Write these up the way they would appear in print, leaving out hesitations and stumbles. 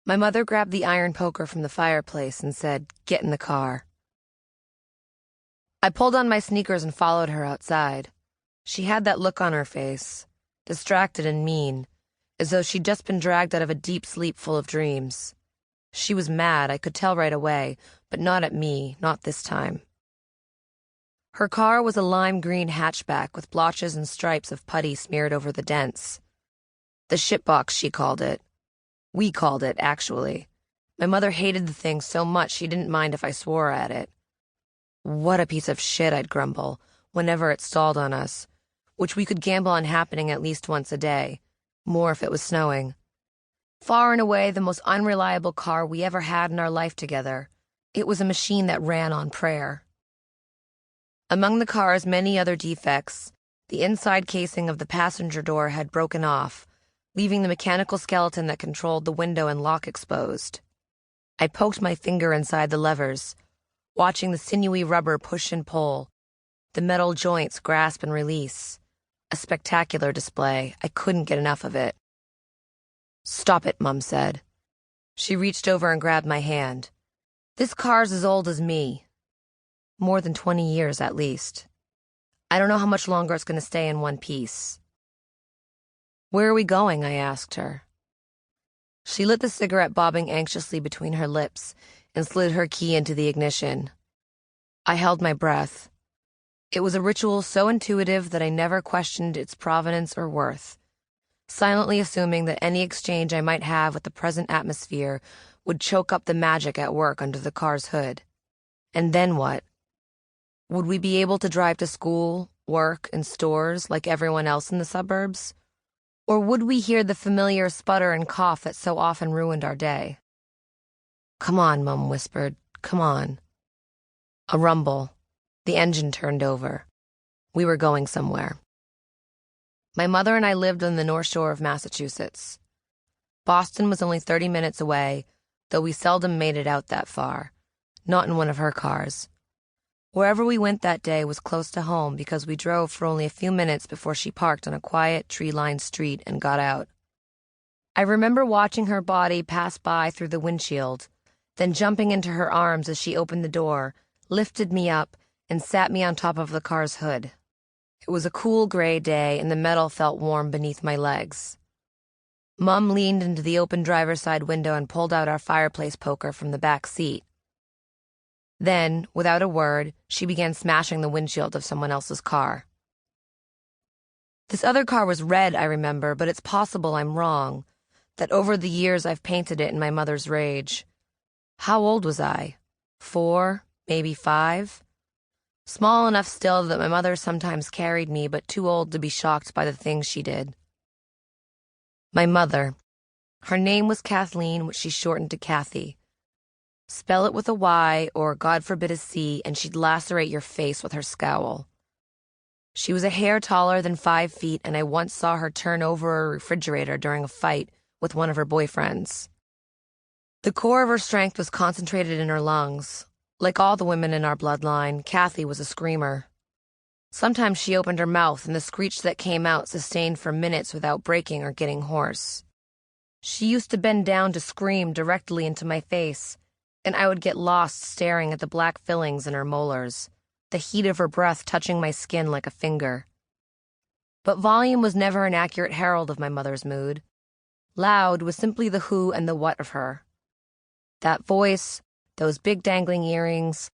My mother grabbed the iron poker from the fireplace and said, "Get in the car." I pulled on my sneakers and followed her outside. She had that look on her face, distracted and mean, as though she'd just been dragged out of a deep sleep full of dreams. She was mad, I could tell right away, but not at me, not this time. Her car was a lime green hatchback with blotches and stripes of putty smeared over the dents. The shitbox, she called it. We called it, actually. My mother hated the thing so much she didn't mind if I swore at it. What a piece of shit, I'd grumble, whenever it stalled on us, which we could gamble on happening at least once a day, more if it was snowing. Far and away the most unreliable car we ever had in our life together. It was a machine that ran on prayer. Among the car's many other defects, the inside casing of the passenger door had broken off, leaving the mechanical skeleton that controlled the window and lock exposed. I poked my finger inside the levers, watching the sinewy rubber push and pull, the metal joints grasp and release. A spectacular display. I couldn't get enough of it. "Stop it," Mum said. She reached over and grabbed my hand. "This car's as old as me. More than 20 years, at least. I don't know how much longer it's going to stay in one piece." "Where are we going?" I asked her. She lit the cigarette bobbing anxiously between her lips and slid her key into the ignition. I held my breath. It was a ritual so intuitive that I never questioned its provenance or worth, silently assuming that any exchange I might have with the present atmosphere would choke up the magic at work under the car's hood. And then what? Would we be able to drive to school, work, and stores like everyone else in the suburbs? Or would we hear the familiar sputter and cough that so often ruined our day? "Come on," Mum whispered. "Come on." A rumble. The engine turned over. We were going somewhere. My mother and I lived on the North Shore of Massachusetts. Boston was only 30 minutes away, though we seldom made it out that far, not in one of her cars. Wherever we went that day was close to home because we drove for only a few minutes before she parked on a quiet, tree-lined street and got out. I remember watching her body pass by through the windshield, then jumping into her arms as she opened the door, lifted me up, and sat me on top of the car's hood. It was a cool gray day, and the metal felt warm beneath my legs. Mum leaned into the open driver's side window and pulled out our fireplace poker from the back seat. Then, without a word, she began smashing the windshield of someone else's car. This other car was red, I remember, but it's possible I'm wrong, that over the years I've painted it in my mother's rage. How old was I? 4, maybe 5? Small enough still that my mother sometimes carried me, but too old to be shocked by the things she did. My mother. Her name was Kathleen, which she shortened to Kathi. Spell it with a Y, or God forbid a C, and she'd lacerate your face with her scowl. She was a hair taller than 5 feet, and I once saw her turn over a refrigerator during a fight with one of her boyfriends. The core of her strength was concentrated in her lungs. Like all the women in our bloodline, Kathi was a screamer. Sometimes she opened her mouth, and the screech that came out sustained for minutes without breaking or getting hoarse. She used to bend down to scream directly into my face, and I would get lost staring at the black fillings in her molars, the heat of her breath touching my skin like a finger. But volume was never an accurate herald of my mother's mood. Loud was simply the who and the what of her. That voice, those big dangling earrings,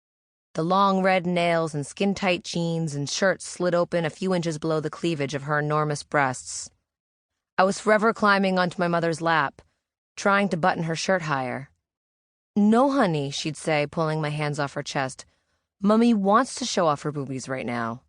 the long red nails and skin-tight jeans and shirts slid open a few inches below the cleavage of her enormous breasts. I was forever climbing onto my mother's lap, trying to button her shirt higher. "No, honey," she'd say, pulling my hands off her chest. "Mummy wants to show off her boobies right now."